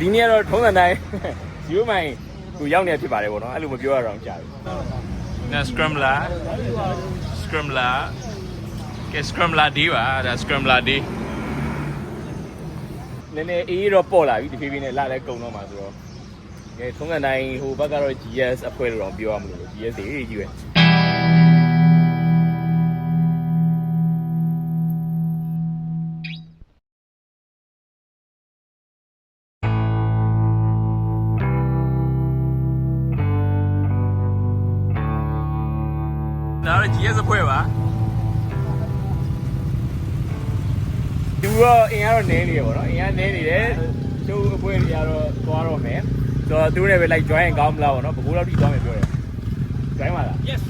ဒီနေ့ကတော့ထုံးစံတိုင်း0မိုင်ကိုရောက်နေဖြစ်ပါတယ်ပေါ့နော်အဲ့လိုမပြောရတော့ကြာပြီ။ဒါ scrambler ကဲ scrambler D ပါဒါ scrambler D နည်းနည်းအေးတော့ပေါ့လာပြီတဖြည်းဖြည်းနဲ့လာလဲကုံတော့မှာဆိုတော့ကဲထုံးစံတိုင်းဟိုဘက်ကတော့ GS အဖွဲ့လို့တော့ပြောရမလို့ GS တွေကြီးပဲဒါတော့ GS အဖွဲ့ပါသူတော့အင်ကတော့နည်းနေရပါတော့အင်ကနည်းနေတယ်ကျိုးအပွဲတွေကတော့သွားတော့မယ်ဆိုတော့သူတို့လည်းပဲ like join ကောင်းမလားပေါ့နော်ဘကိုးတော့ပြီးသွားမယ်ပြောတယ် join ပါလား yes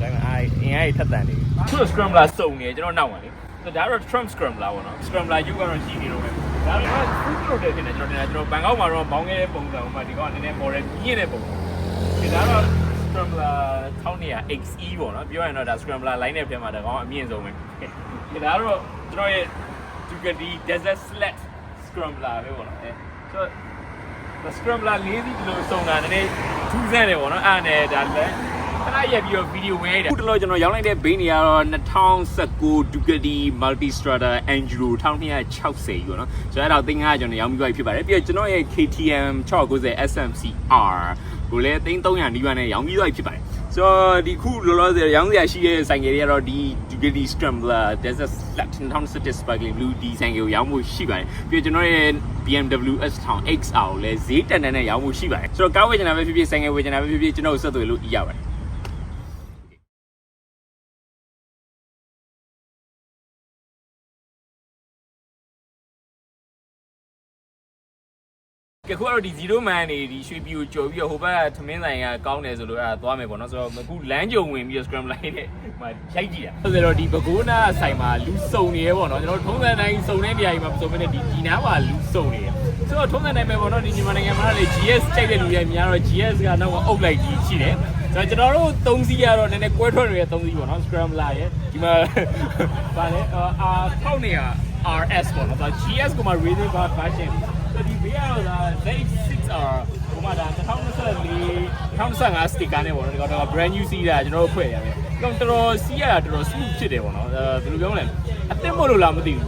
join ပါအင်ကထက်တန်နေသူ့ scrambler စုံနေကျွန်တော်နောက်ပါလေဆိုတော့ဒါတော့ Trump scrambler ပေါ့နော် scrambler ယူကတော့ရှိနေတော့မယ်ဒါတော့ food product ဖြစ်နေကျွန်တော်ဘန်ကောက်မှာတော့မောင်းခဲ့တဲ့ပုံစံဥပမာဒီကောင်ကနည်းနည်းပေါ်တယ်ပြင်းတဲ့ပုံစံဒါတော့ scrambler 1200 XE ပေါ့နော်ပြောရရင်တော့ဒါ scrambler line နဲ့ပြန်မှာဒါကောင်အမြင့်ဆုံးပဲဒါတော့ကျွန်တော်ရဲ့Ducati Desert Sled Scrambler ပဲပေါ့နော်ဆိုတော့ Scrambler 4စီးလို့စုံတာနည်းနည်းထူးဆန်းတယ်ပေါ့နော်အဲ့နဲ့ဒါလည်းခဏရက်ပြီးတော့ဗီဒီယိုဝင်ရတယ်အခုတလောကျွန်တော်ရောင်းလိုက်တဲ့ဘိန်းတွေကတော့2019 Ducati Multistrada Enduro 1260ပေါ့နော်ဆိုတော့အဲ့တော့သိန်း900ကျွန်တော်ရောင်းပြီးသွားပြီဖြစ်ပါတယ်ပြီးတော့ကျွန်တော်ရဲ့ KTM 690 SMCR ကိုလည်း300နီးပါးနဲ့ရောင်းပြီးသွားပြီဖြစ်ပါတယ်ဆိုတော့ဒီခုလောလောဆယ်ရောင်းစရာရှိတဲ့ဆိုင်ကယ်တွေကတော့ဒီ Ducati Scrambler Desert Sled 2016 Sparkling Blue ဒီဆိုင်ကယ်ကိုရောင်းဖို့ရှိပါတယ်ပြီးတော့ကျွန်တော်ရဲ့ BMW S1000 XR ကိုလည်းဈေးတန်တန်နဲ့ရောင်းဖို့ရှိပါတယ်ဆိုတော့ကားဝယ်ချင်တာပဲဖြစ်ဖြစ်ဆိုင်ကယ်ဝယ်ချင်တာပဲဖြစ်ဖြစ်ကျွန်တော်ကိုဆက်သွယ်လို့ရပါတယ်ကခုကတော့ဒီ0မန်နေဒီရွှေပြည်ကိုကြော်ပြီးတော့ဟိုဘက်ကထမင်းဆိုင်ကကောင်းတယ်ဆိုလို့အဲ့ဒါသွားမယ်ပေါ့နော်ဆိုတော့အခုလမ်းကြုံဝင်ပြီးတော့ scramble line နဲ့ဟိုရိုက်ကြည့်တာဆိုတော့ဒီဘကိုးနာဆိုင်မှာလူစုံနေရပေါ့နော်ကျွန်တော်ထုံးစံတိုင်းစုံတဲ့နေရာကြီးမှာမစုံမနဲ့ဒီနားမှာလူစုံနေရဆိုတော့ထုံးစံတိုင်းပဲပေါ့နော်ဒီမြန်မာနိုင်ငံမှာလည်း GS ကြိုက်တဲ့လူတွေများတော့ GS ကတော့အုပ်လိုက်ကြီးရှိတယ်ဆိုတော့ကျွန်တော်တို့3စီးကတော့နည်းနည်းကွဲထွက်နေတဲ့3စီးပေါ့နော် scrambler ရဲ့ဒီမှာဗာလဲ1200 RS ပေါ့နော်ဆိုတော့ GS ကမှ racing car versionဒီဘေးကတော့ဒါ Z6R ဟိုမှာဒါ2024 2025 sticker နဲ့ပေါ့နော်ဒီကတော့ brand new စီးတာကျွန်တော်တို့ဖွဲ့ရမယ်။တော်တော်စီးရတာတော်တော် smooth ဖြစ်တယ်ပေါ့နော်။ဘယ်လိုပြောမလဲအသစ်မို့လို့လားမသိဘူး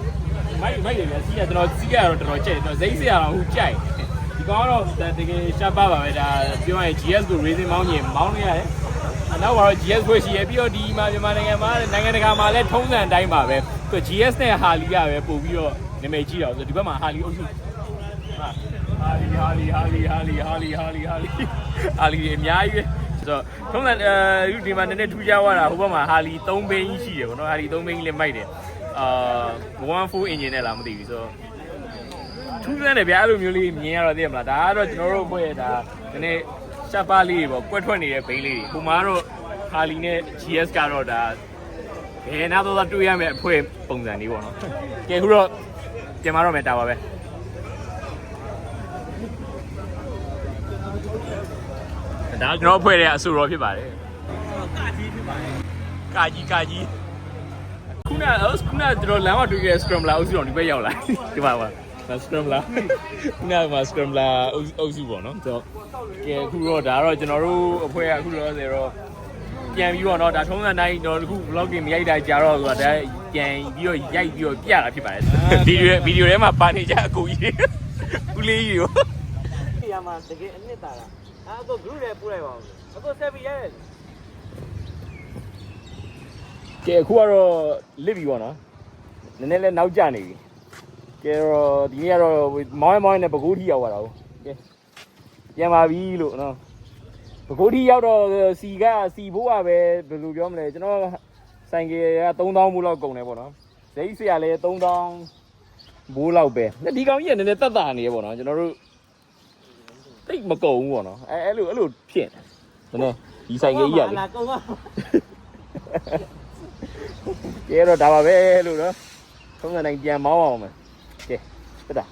။မိုက်တယ်ဗျာစီးရကျွန်တော်စီးရတော့တော်တော်ကြိုက်တယ်။Z6 ရတော့ဟိုကြိုက်။ဒီကောင်ကတော့တကယ်ရှားပါပါပဲဒါပြောရရင် GS ကို racing မောင်းရင်မောင်းလို့ရတယ်။နောက်ကတော့ GS ဖွဲ့ရှိရပြီးတော့ဒီမှာမြန်မာနိုင်ငံမှာနိုင်ငံတကာမှာလည်းထုံးစံအတိုင်းပါပဲ။သူ GS နဲ့ Harley ကပဲပို့ပြီးတော့နာမည်ကြီးတော့ဆိုဒီဘက်မှာ Harley အုပ်စုဟာလီအများကြီးပဲဆိုတော့ထုံးစံဒီမှာနည်းနည်းထူးခြားသွားတာဟိုဘက်မှာဟာလီ3ဘိန်းရှိတယ်ပေါ့နော်ဟာလီ3ဘိန်းလည်းမိုက်တယ်14 engine နဲ့လားမသိဘူးဆိုတော့ထူးဆန်းတယ်ဗျာအဲ့လိုမျိုးလေးမြင်ရတော့သိရမလားဒါကတော့ကျွန်တော်တို့ဘွဲ့ဒါနည်းနည်းရှားပါးလေးတွေပေါ့ကွက်ထွက်နေတဲ့ဘိန်းလေးတွေဟိုမှာတော့ဟာလီနဲ့ GS ကတော့ဒါဘယ်နာတော့တွေ့ရမယ့်အဖွဲပုံစံလေးပေါ့နော်ကဲခုတော့ပြန်มาတော့မယ်တာပါပဲဒါကျွန်တော်ဖွဲ့တဲ့အဆူရောဖြစ်ပါတယ်ကာကြီးဖြစ်ပါတယ်ကာကြီးခုနကျွန်တော်လမ်းမှာတွေ့ခဲ့ scrambler အုပ်စုတော်ဒီဘက်ရောက်လာဒီမှာပါ scrambler ခုနကမှာ scrambler အုပ်စုပေါ့နော်ဆိုတော့ကဲအခုတော့ဒါတော့ကျွန်တော်တို့အဖွဲ့ကအခုလောဆယ်တော့ပြန်ပြီးတော့ဒါထုံးစံတိုင်းတော့အခု vlogging မရိုက်တာကြာတော့ဆိုတာဒါပြန်ပြီးတော့ရိုက်ပြီးတော့ပြတာဖြစ်ပါတယ်ဗီဒီယိုထဲမှာပါနေကြအကူကြီးဦးလေးကြီးကိုနေရာမှာတကယ်အနှစ်သာလားအခု group တွေပို့လိုက်ပါဦးအခုဆက်ပြီးရဲကဲအခုကတော့လစ်ပြီပေါ့နော်နည်းနည်းလေးနောက်ကျနေပြီကဲတော့ဒီနေ့ကတော့မောင်းနဲ့ပကိုးထီရောက်သွားတာဟုတ်ကဲပြန်ပါပြီလို့နော်ပကိုးထီရောက်တော့စီဘိုးကပဲဘယ်လိုပြောမလဲကျွန်တော်ဆိုင်ကက3000ဘိုးလောက်ကုန်တယ်ပေါ့နော်ဇိတ်ဆရာလည်း3000ဘိုးလောက်ပဲဒီကောင်ကြီးကနည်းနည်းတက်တာနေရပေါ့နော်ကျွန်တော်တို့တိတ်မကုန်ဘူးပေါ့နော်အဲ့လိုဖြစ်နေတယ်ဒီဆိုင်ကကြီးရတယ်ကဲတော့ဒါပါပဲလို့နော်ထုံးစံတိုင်းပြန်မောင်းအောင်မယ်ကဲတက်တာ